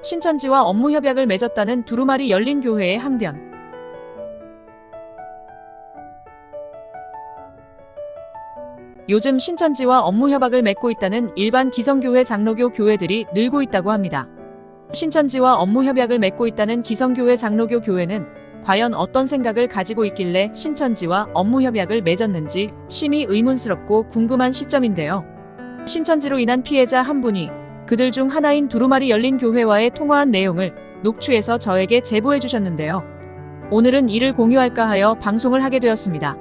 신천지와 업무 협약을 맺었다는 두루마리 열린교회의 항변. 요즘 신천지와 업무 협약을 맺고 있다는 일반 기성교회 장로교 교회들이 늘고 있다고 합니다. 신천지와 업무 협약을 맺고 있다는 기성교회 장로교 교회는 과연 어떤 생각을 가지고 있길래 신천지와 업무 협약을 맺었는지 심히 의문스럽고 궁금한 시점인데요. 신천지로 인한 피해자 한 분이 그들 중 하나인 두루마리 열린교회와의 통화한 내용을 녹취해서 저에게 제보해 주셨는데요. 오늘은 이를 공유할까 하여 방송을 하게 되었습니다.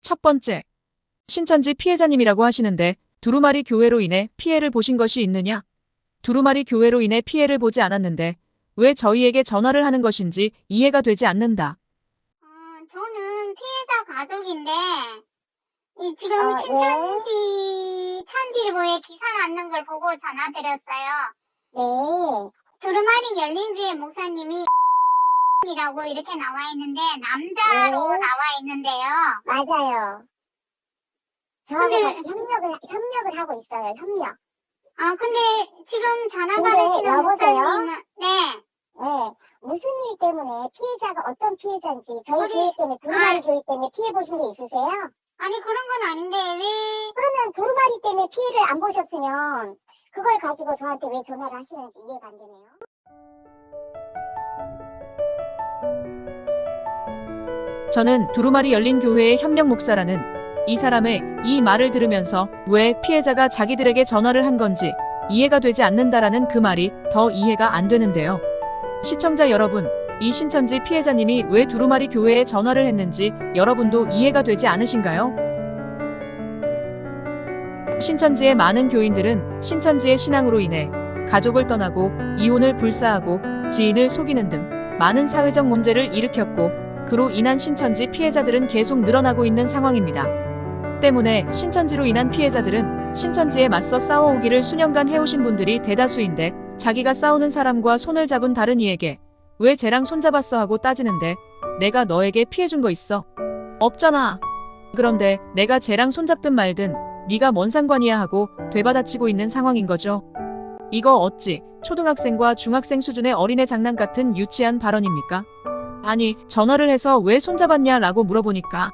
첫 번째, 신천지 피해자님이라고 하시는데 두루마리 교회로 인해 피해를 보신 것이 있느냐? 두루마리 교회로 인해 피해를 보지 않았는데 왜 저희에게 전화를 하는 것인지 이해가 되지 않는다. 저는 피해자 가족인데 지금 네. 신천지 천지일보에 기사 났는 걸 보고 전화드렸어요. 네. 두루마리 열린교회 목사님이 이라고 이렇게 나와 있는데 남자로 네. 나와 있는데요. 맞아요. 저하고 근데- 같이 협력을 하고 있어요, 협력. 근데 지금 전화 근데 받으시는 여보세요? 목사님은 네. 무슨 일 때문에 피해자가 어떤 피해자인지 저희 어디- 교회 때문에 두루마리 교회 때문에 피해 보신 게 있으세요? 아니 그런 건 아닌데 왜 그러면 두루마리 때문에 피해를 안 보셨으면 그걸 가지고 저한테 왜 전화를 하시는지 이해가 안 되네요. 저는 두루마리 열린교회의 협력 목사라는 이 사람의 이 말을 들으면서 왜 피해자가 자기들에게 전화를 한 건지 이해가 되지 않는다라는 그 말이 더 이해가 안 되는데요. 시청자 여러분, 이 신천지 피해자님이 왜 두루마리 교회에 전화를 했는지 여러분도 이해가 되지 않으신가요? 신천지의 많은 교인들은 신천지의 신앙으로 인해 가족을 떠나고 이혼을 불사하고 지인을 속이는 등 많은 사회적 문제를 일으켰고 그로 인한 신천지 피해자들은 계속 늘어나고 있는 상황입니다. 때문에 신천지로 인한 피해자들은 신천지에 맞서 싸워오기를 수년간 해오신 분들이 대다수인데 자기가 싸우는 사람과 손을 잡은 다른 이에게 왜 쟤랑 손잡았어 하고 따지는데 내가 너에게 피해준 거 있어? 없잖아. 그런데 내가 쟤랑 손잡든 말든 네가 뭔 상관이야 하고 되받아치고 있는 상황인 거죠. 이거 어찌 초등학생과 중학생 수준의 어린애 장난 같은 유치한 발언입니까? 아니 전화를 해서 왜 손잡았냐 라고 물어보니까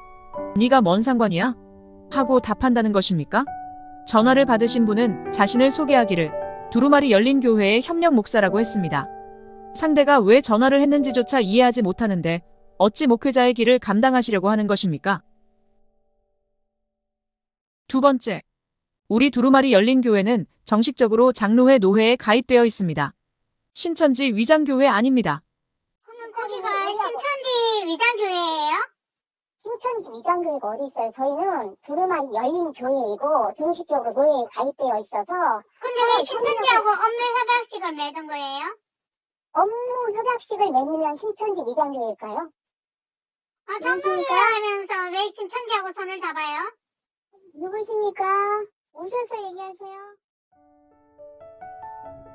네가 뭔 상관이야? 하고 답한다는 것입니까? 전화를 받으신 분은 자신을 소개하기를 두루마리 열린교회의 협력 목사라고 했습니다. 상대가 왜 전화를 했는지조차 이해하지 못하는데 어찌 목회자의 길을 감당하시려고 하는 것입니까? 두 번째, 우리 두루마리 열린교회는 정식적으로 장로회 노회에 가입되어 있습니다. 신천지 위장교회 아닙니다. 그러면 거기가 신천지 위장교회예요? 신천지 위장교회가 어디 있어요? 저희는 두루마리 열린 교회이고 정식적으로 노예에 가입되어 있어서 근데 왜 신천지하고 업무 협약식을 맺은 거예요? 업무 협약식을 맺으면 신천지 위장교회일까요? 장로회 하면서 왜 신천지하고 손을 잡아요? 누구십니까? 오셔서 얘기하세요.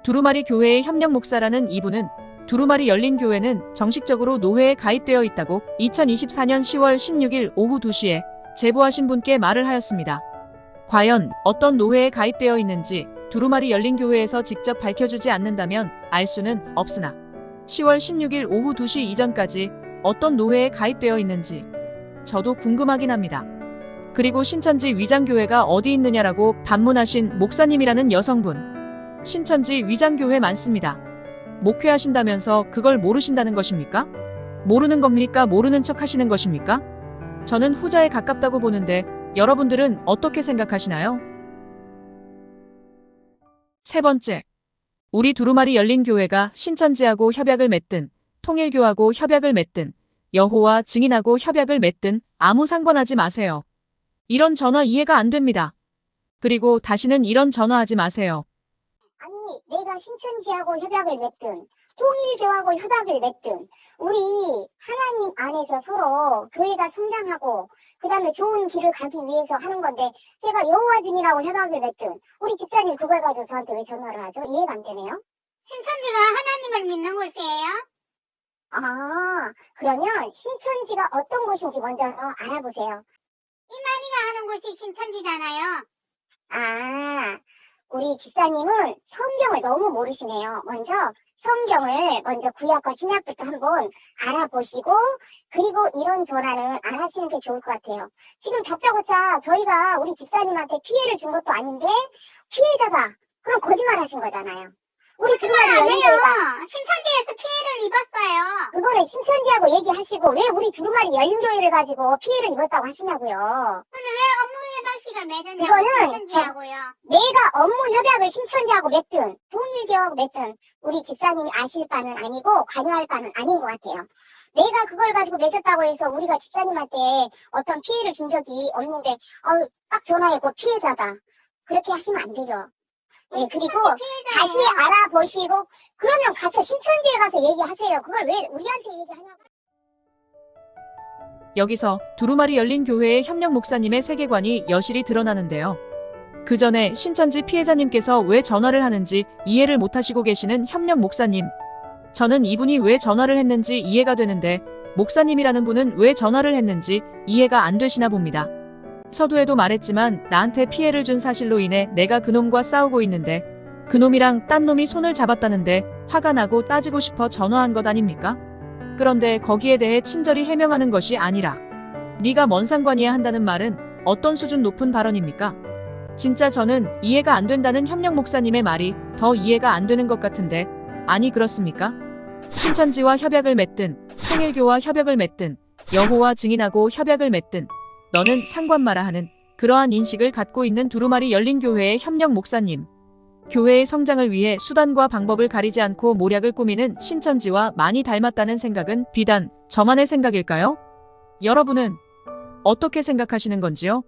두루마리 교회의 협력 목사라는 이분은 두루마리 열린교회는 정식적으로 노회에 가입되어 있다고 2024년 10월 16일 오후 2시에 제보하신 분께 말을 하였습니다. 과연 어떤 노회에 가입되어 있는지 두루마리 열린교회에서 직접 밝혀주지 않는다면 알 수는 없으나 10월 16일 오후 2시 이전까지 어떤 노회에 가입되어 있는지 저도 궁금하긴 합니다. 그리고 신천지 위장교회가 어디 있느냐라고 반문하신 목사님이라는 여성분. 신천지 위장교회 많습니다. 목회하신다면서 그걸 모르신다는 것입니까? 모르는 겁니까? 모르는 척 하시는 것입니까? 저는 후자에 가깝다고 보는데 여러분들은 어떻게 생각하시나요? 세 번째, 우리 두루마리 열린교회가 신천지하고 협약을 맺든 통일교하고 협약을 맺든 여호와 증인하고 협약을 맺든 아무 상관하지 마세요. 이런 전화 이해가 안 됩니다. 그리고 다시는 이런 전화하지 마세요. 아니, 내가 신천지하고 협약을 맺든 통일교하고 협약을 맺든 우리 하나님 안에서 서로 교회가 성장하고 그 다음에 좋은 길을 가기 위해서 하는 건데 제가 여호와 증인하고 협약을 맺든 우리 집사님 그걸 가지고 저한테 왜 전화를 하죠? 이해가 안 되네요. 신천지가 하나님을 믿는 곳이에요? 아, 그러면 신천지가 어떤 곳인지 먼저 알아보세요. 이만희가 하는 곳이 신천지잖아요. 아, 우리 집사님은 성경을 너무 모르시네요. 성경을 먼저 구약과 신약부터 한번 알아보시고, 그리고 이런 전화는 안 하시는 게 좋을 것 같아요. 지금 다짜고짜 저희가 우리 집사님한테 피해를 준 것도 아닌데, 피해자다. 그럼 거짓말 하신 거잖아요. 우리 두루마리 안 해요. 열린교회가 신천지에서 피해를 입었어요. 그거를 신천지하고 얘기하시고 왜 우리 두루마리 열린교회를 가지고 피해를 입었다고 하시냐고요. 근데 왜 업무 협약식을 맺었냐고 이거는 신천지하고요. 내가 업무 협약을 신천지하고 맺든 통일교하고 맺든 우리 집사님이 아실 바는 아니고 관여할 바는 아닌 것 같아요. 내가 그걸 가지고 맺었다고 해서 우리가 집사님한테 어떤 피해를 준 적이 없는데 딱 전화해 그 피해자다. 그렇게 하시면 안 되죠. 네, 그리고 다시 알아보시고 그러면 가서 신천지에 가서 얘기하세요. 그걸 왜 우리한테 얘기하냐고. 여기서 두루마리 열린 교회의 협력 목사님의 세계관이 여실히 드러나는데요. 그 전에 신천지 피해자님께서 왜 전화를 하는지 이해를 못하시고 계시는 협력 목사님. 저는 이분이 왜 전화를 했는지 이해가 되는데 목사님이라는 분은 왜 전화를 했는지 이해가 안 되시나 봅니다. 서두에도 말했지만 나한테 피해를 준 사실로 인해 내가 그놈과 싸우고 있는데 그놈이랑 딴 놈이 손을 잡았다는데 화가 나고 따지고 싶어 전화한 것 아닙니까? 그런데 거기에 대해 친절히 해명하는 것이 아니라 네가 뭔 상관이야 한다는 말은 어떤 수준 높은 발언입니까? 진짜 저는 이해가 안 된다는 협력 목사님의 말이 더 이해가 안 되는 것 같은데 아니 그렇습니까? 신천지와 협약을 맺든 통일교와 협약을 맺든 여호와 증인하고 협약을 맺든 너는 상관 마라 하는 그러한 인식을 갖고 있는 두루마리 열린 교회의 협력 목사님. 교회의 성장을 위해 수단과 방법을 가리지 않고 모략을 꾸미는 신천지와 많이 닮았다는 생각은 비단 저만의 생각일까요? 여러분은 어떻게 생각하시는 건지요?